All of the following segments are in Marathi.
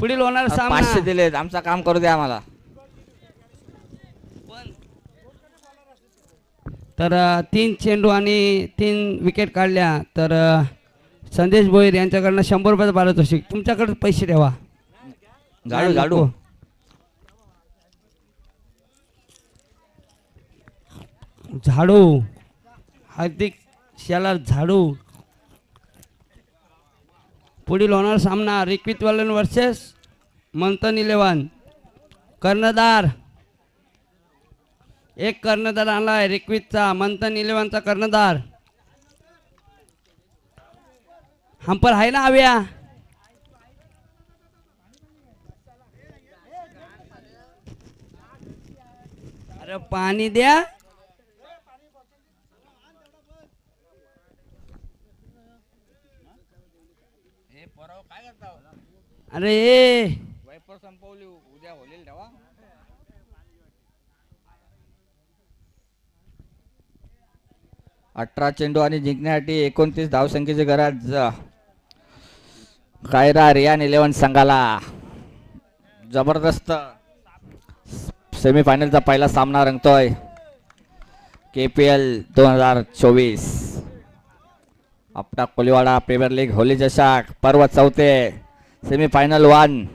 पुढील होणार सामना 500 दिलेत, आमचं काम करू द्या आम्हाला. तर 3 चेंडू आणि 3 विकेट काढल्या तर संदेश भोईर यांच्याकडनं 100 रुपयाचं पारितोषिक. तुमच्याकडे पैसे ठेवा. झाडू नाही, झाडू नको. झाडू हार्दिक शेलार झाडू. पुढील होणार सामना रिक्वित वालन वर्सेस मंथन 11. कर्णधार एक कर्णधार आलाय रिक्वितचा, मंथन 11चा कर्णधार. हंपर आहे ना हव्या. अरे पाणी द्या. अरे वायपर संपवली, उद्या होईल तेव्हा. 18 चेंडू आणि जिंकण्यासाठी 29 धावसंख्येची गरज कायरा रियान 11 संघाला. जबरदस्त सेमीफायनलचा पहिला सामना रंगतोय KPL 2024. Apta Koliwada premier league Holi चषक पर्व 4 सेमीफायनल 1.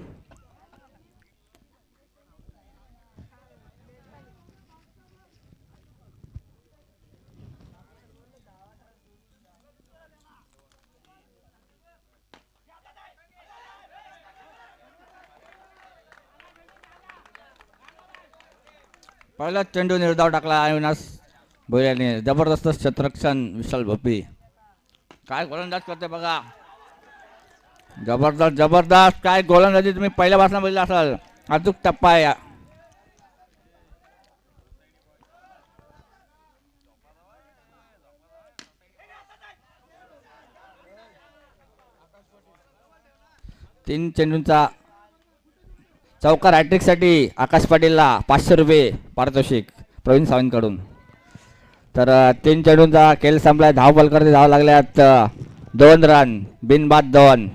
पहिला चेंडू निर्धाव टाकला अविनाश भोईरने. जबरदस्त क्षेत्ररक्षण विशाल भोपी. काय गोलंदाज करते बघा. जबरदस्त जबरदस्त काय गोलंदाजी तुम्ही पहिल्या पासून बघितलं असाल. अचूक टप्पा आहे. तीन चेंडूंचा चौकार हॅट्रिक साठी आकाश पाटीलला 500 रुपये पारितोषिक प्रवीण सावंतकडून. तर 3 चेंडूंचा खेळ संपलाय. धावफल करते धाव लागल्यात 2 रन बिनबाद 2.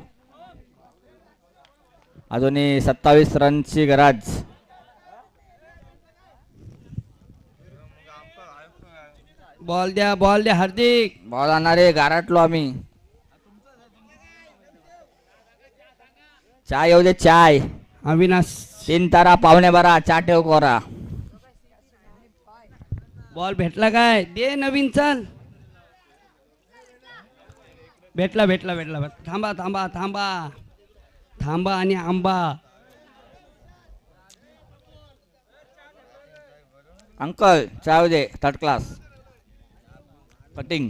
अजूनही 27 रनची गरज. बॉल द्या हार्दिक. बॉल आणणारे गारटलो आम्ही. चाय येऊ दे चाय. अविनाश 3 तारा पावणे 12 चहा ठेव कोरा. बॉल भेटला काय दे नवीन. चल भेटला. थांबा थांबा थांबा थांबा आणि आंबा. अंकल चाय येऊ दे 3rd क्लास कटिंग.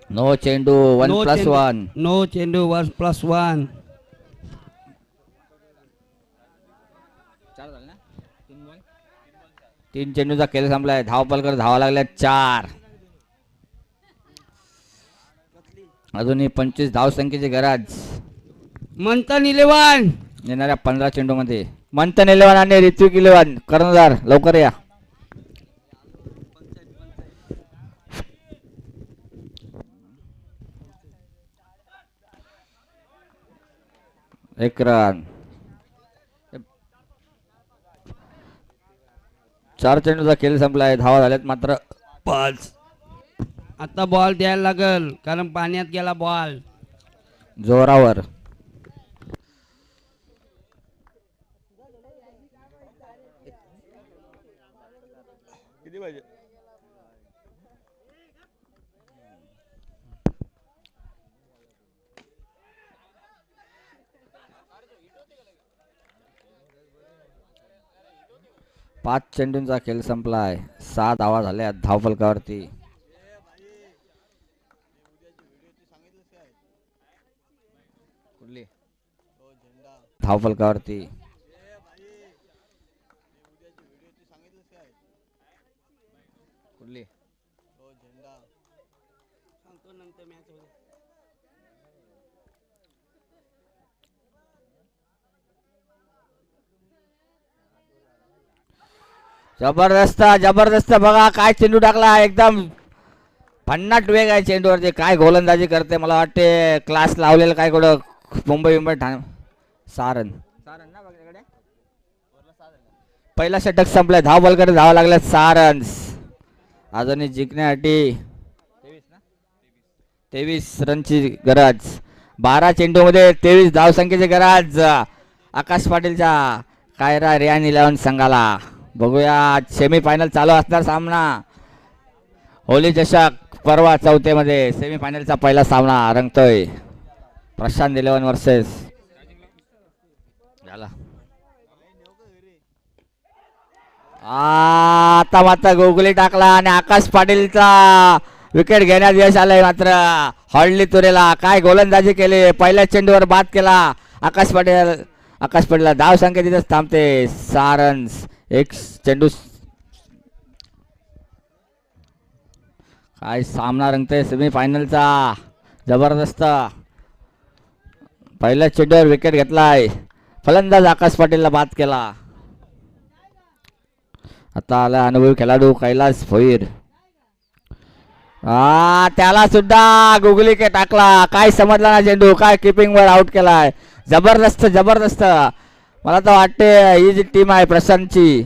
नो चेंडू 1+1. नो चेंडू 1+1. 3 चेंडूचा खेळ संपलाय. धावफल कर धावा लागल्या 4. अजूनही 25 धावसंख्येची गरज. मंथन 11. येणाऱ्या 15 चेंडू मध्ये मंथन 11 आणि ऋत्विक 11 कर्णधार लवकर या. एक रन. 4 चेंडूचा खेळ संपलाय. धावा झाल्यात मात्र 5. आता बॉल द्यायला लागल कारण पाण्यात गेला बॉल. जोरावर. किती पाहिजे. पाच चेंडूंचा खेळ संपलाय. 6 धावा झाल्या धावफलकावरती. धावफलकावरती कुठली जबरदस्त जबरदस्त बघा काय चेंडू टाकला एकदम भन्नाट वेग आहे चेंडूवरती. काय गोलंदाजी करते, मला वाटते क्लास लावलेलं काय कुठं मुंबई ठाणे. सारन सारन ना बघा, पहिला षटक संपलाय. धाव बॉलकडे धावा लागल्या सारन्स. अजूनही जिंकण्यासाठी 23 रनची गरज. 12 चेंडूमध्ये 23 धावसंख्येची गरज आकाश पाटीलच्या कायरा रियान 11 संघाला. बघूया सेमी फायनल चालू असणार सामना. होली चषक परवा 4थी मध्ये सेमी फायनलचा पहिला सामना रंगतोय. प्रशांत 11 वर्सेस झाला. आता मात्र गोगली टाकला आणि आकाश पाटीलचा विकेट घेण्यात यश आलंय. मात्र हॉडली तुरेला काय गोलंदाजी केली. पहिल्या चेंडूवर बाद केला आकाश पाटीलला धाव संख्या तिथेच थांबते. 6 रन्स. एक चेंडू. काय सामना रंगतोय सेमी फायनलचा. जबरदस्त. पहिल्या चेंडूवर विकेट घेतलाय. फलंदाज आकाश पाटीलला बाद केला. आता आला अनुभवी खेळाडू कैलास भोईर. त्याला सुद्धा गुगली के टाकला. काय समजला ना चेंडू. काय किपिंग वर आउट केलाय. जबरदस्त जबरदस्त. मला तर वाटते ही जी टीम आहे प्रशांतची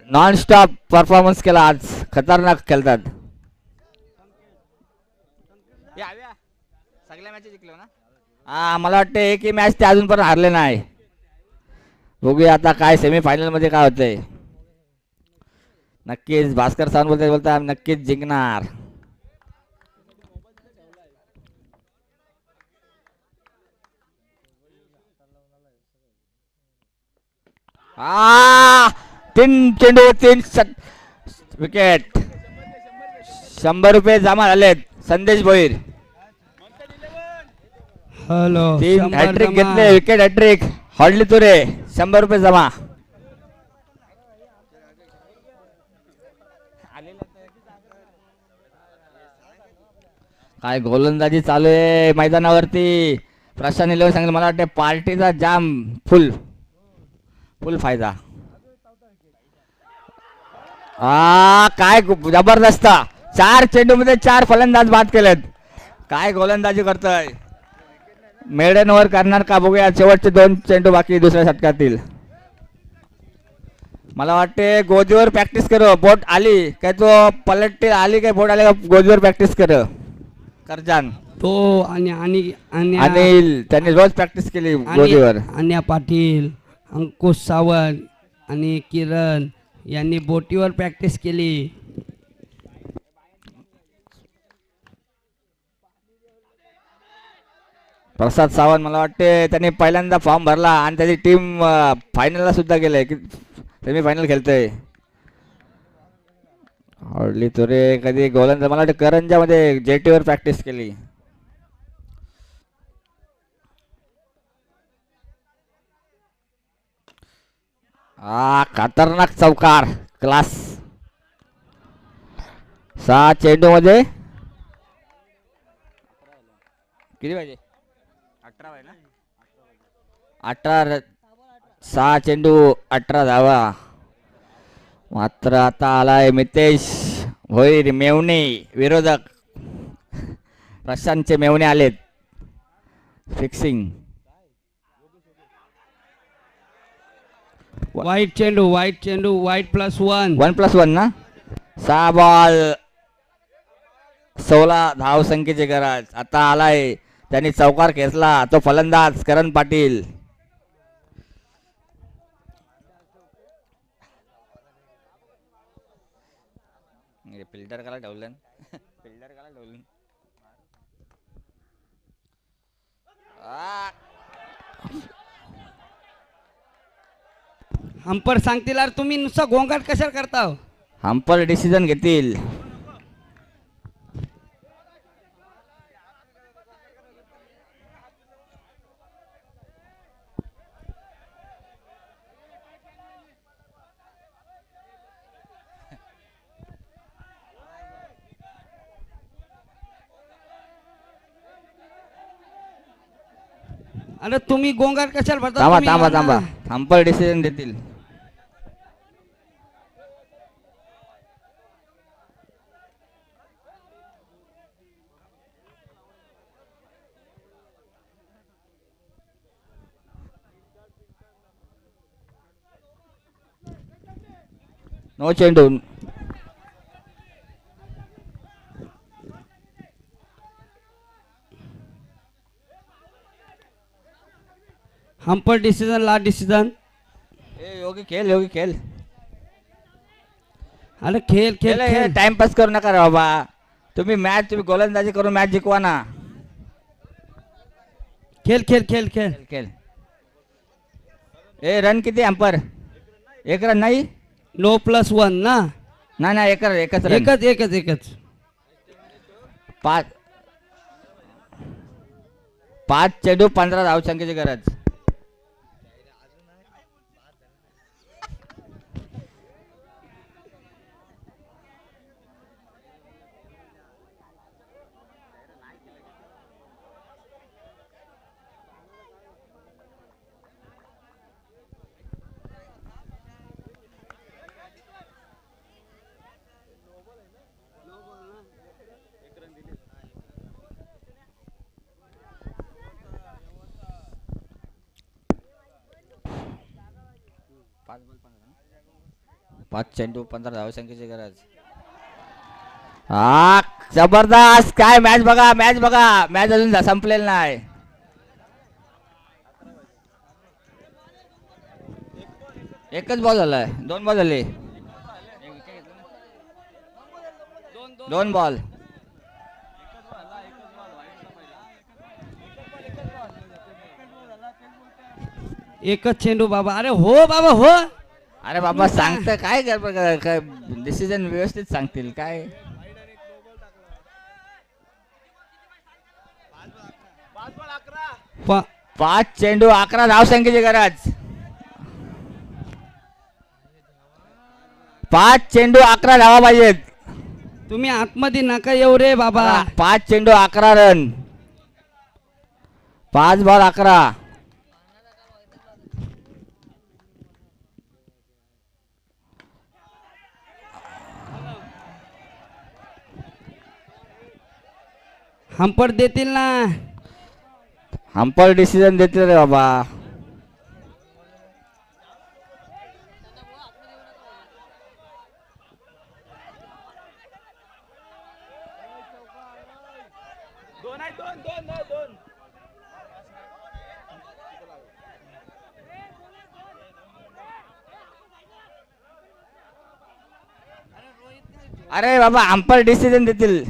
नॉन स्टॉप परफॉर्मन्स केला आज. खतरनाक खेळतात. सगळ्या मॅच जिंकलो ना. मला वाटते एक ही मॅच ते अजून पण हारले नाही. बघूया आता काय सेमी फायनल मध्ये काय होतंय. नक्कीच भास्कर सावंत बोलता नक्कीच जिंकणार. तीन चेंडू 3 विकेट. 100 रुपये जमा झालेत संदेश भोईर. हॅलो 3 हॅट्रिक घेतले. Wicket hat trick. हॉडली तुरे 100 रुपये जमा. काय गोलंदाजी चालू आहे मैदानावरती. प्रशांत 11 सांगितलं. मला वाटतं पार्टीचा जाम फुल फायदा. काय जबरदस्त. 4 चेंडू मध्ये 4 फलंदाज बाद केलेत. काय गोलंदाजी करतोय. मेडन ओव्हर करणार का बघूया. शेवटचे 2 चेंडू बाकी दुसऱ्या षटकातील. मला वाटते गोदीवर प्रॅक्टिस करू. बोट आली काय तो पलट आली काय बोट आली का गोदीवर प्रॅक्टिस कर करजान तो आणि अनिल त्यांनी रोज प्रॅक्टिस केली गोदीवर. अन्या पाटील, अंकुश सावंत आणि किरण यांनी बोटीवर प्रॅक्टिस केली. प्रसाद सावंत मला वाटते त्यांनी पहिल्यांदा फॉर्म भरला आणि त्याची टीम फायनलला सुद्धा गेले. सेमी फायनल खेळतोय. हॉडली तुरे कधी गोलंदाज मला वाटतं करंजामध्ये जेटीवर प्रॅक्टिस केली. खतरनाक चौकार क्लास. 6 चेंडू मध्ये किती पाहिजे. 18 आहे ना. 18 6 चेंडू 18 धावा. मात्र आता आलाय मितेश भोईर मेवणे विरोधक. प्रशांतचे मेवणे आलेत. फिक्सिंग. वाईट चेंडू वाईट +1. 1+1 ना. 6 बॉल 16 धाव संख्येची गरज. आता आलाय त्यांनी चौकार खेचला तो फलंदाज करण पाटील. फिल्डर काला ठेवलं. अंपर सांगतील यार तुम्ही नुसतं गोंगाट कशाला करता. अंपर डिसिजन घेतील. अरे तुम्ही गोंगाट कशाला भरता. थांबा अंपर डिसिजन देतील. नो चेंडू. Hamper decision, last decision. ए योगी खेळ, योगी खेळ. अरे खेळ खेळ खेळ. टाइमपास करू नका रे बाबा. तुम्ही गोलंदाजी करून मॅच जिंकवा ना. खेळ खेळ खेळ खेळ. खेळ खेळ. ए रन किती अंपर? एक रन नाही. नो +1 ना. नाही नाही, एकच रन. एकच एकच एकच. 5 चेंडू 15 धावसंख्येची गरज. पाच चेंडू 15 धावसंख्येची गरज. हा जबरदस्त. काय मॅच बघा, मॅच बघा. मॅच अजून संपलेली नाही. एकच बॉल झालाय. 2 बॉल झाले. 2 बॉल. एकच चेंडू बाबा. अरे हो बाबा हो. अरे बाबा सांगतं काय काय डिसिजन व्यवस्थित सांगतील काय. प- 5 चेंडू 11 धावसंख्येची गरज. 5 चेंडू 11 धावा पाहिजेत. तुम्ही आतमध्ये नका येऊ रे बाबा. 5 चेंडू 11 रन. 5 बॉल 11. हंपर देतील ना. हंपर डिसिजन देतील रे बाबा. अरे बाबा हंपर डिसिजन देतील.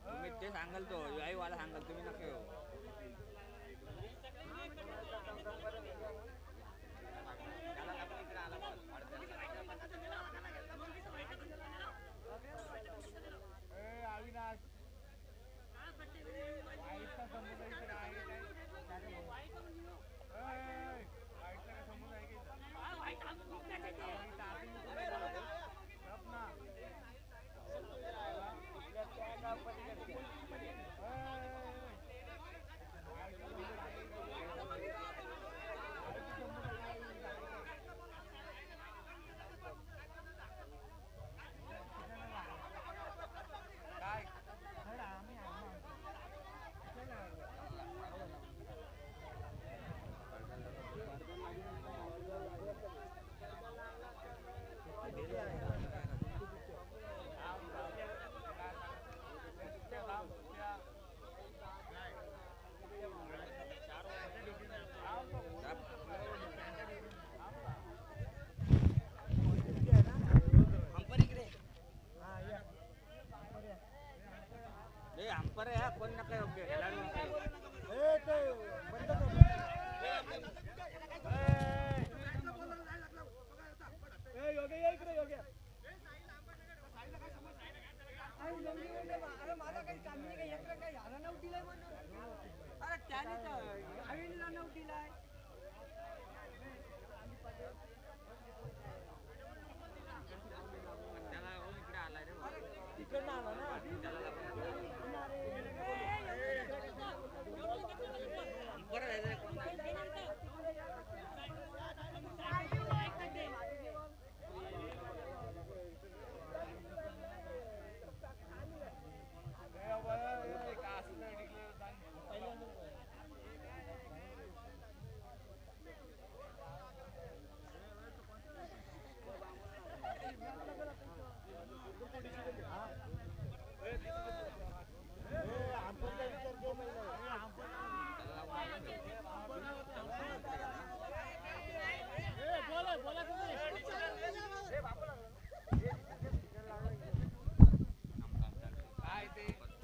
तुम्ही ते सांगाल तो आई वाला सांगाल तुम्ही नका येऊ.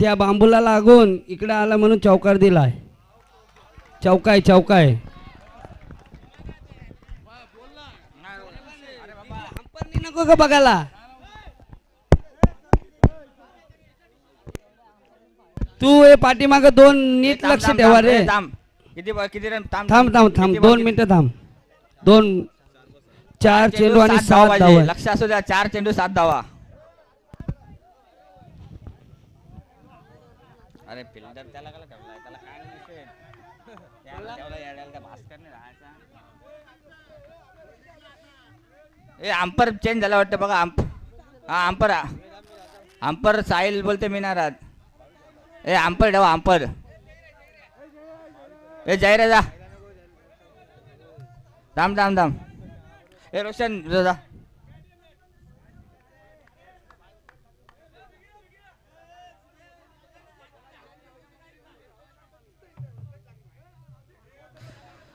त्या बांबूला लागून इकडे आला म्हणून चौकार दिलाय. चौकाय चौकाय. अंपरनी नको का बघायला. तू हे पाठीमाग दोन नीट लक्ष ठेवा रे. किती किती रन थांब थांब थांब 2 मिनिटं थांब. 2 4 चेंडू आणि 7 धावा. लक्ष असू द्या. 4 चेंडू 7 धावा. अरे फिल्डर त्याला काय ठेवलाय. त्याला काय विषय. त्याला ठेवला याड्याला त्या भास्करने राहायचा. ए अंपर चेंज झाला वाटतं बघा. हा अंपर साहिल बोलते मी नाराज. ए अंपर ठेवा अंपर. ए जय रे जा. थांब थांब थांब. ए रोशन जा.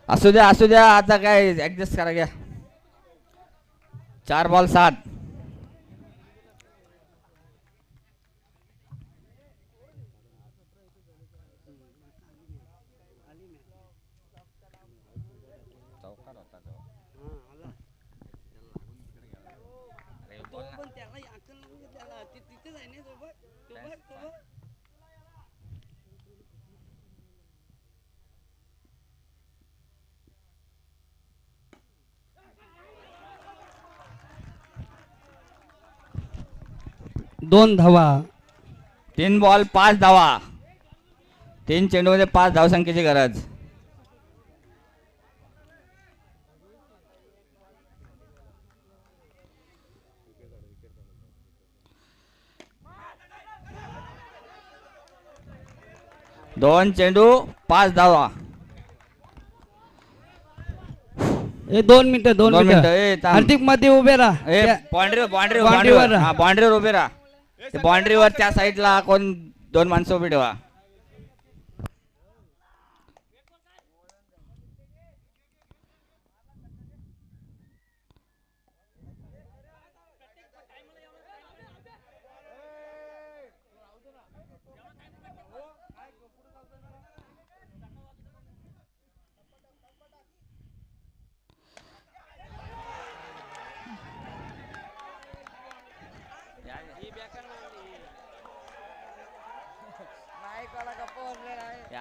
असू द्या आता काय ऍडजस्ट करा घ्या. 4 बॉल 7. दोन धावा. 3 बॉल 5 धावा. 3 चेंडूमध्ये 5 धावसंख्येची गरज. दोन चेंडू 5 धावा. 2 मिनिटं 2 मिनिटं. ए थांब. हार्दिक मध्ये उभे राहा. ए बाउंड्रीवर हा बाउंड्रीवर राहा. ते बाउंड्रीवर त्या साईडला कोण 2 माणसं उभी ठेवा.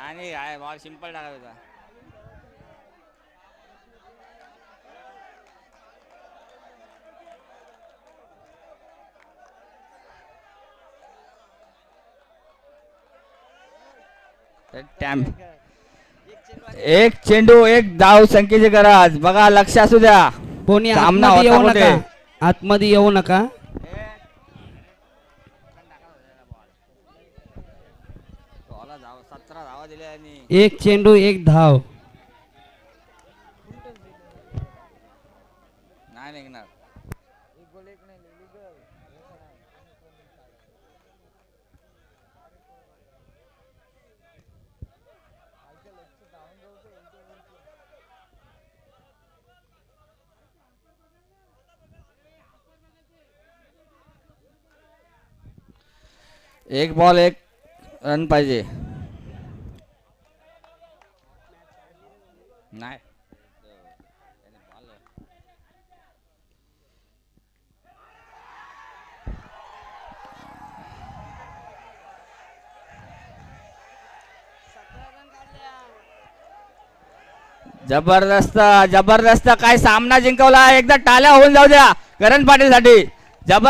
आणि काय बॉल सिंपल टाकायचा. एक चेंडू 1 धाव संख्येची गरज. बघा लक्ष असू द्या. कोणी सामना आतमध्ये येऊ होता नका. आतमध्ये येऊ नका. एक चेंडू 1 धाव. नाही निघणार. एक बॉल 1 रन पाहिजे. नाही जबरदस्त जबरदस्त. काय सामना जिंकवला. एकदा टाळ्या होऊन जाऊ द्या करण पाटील साठी.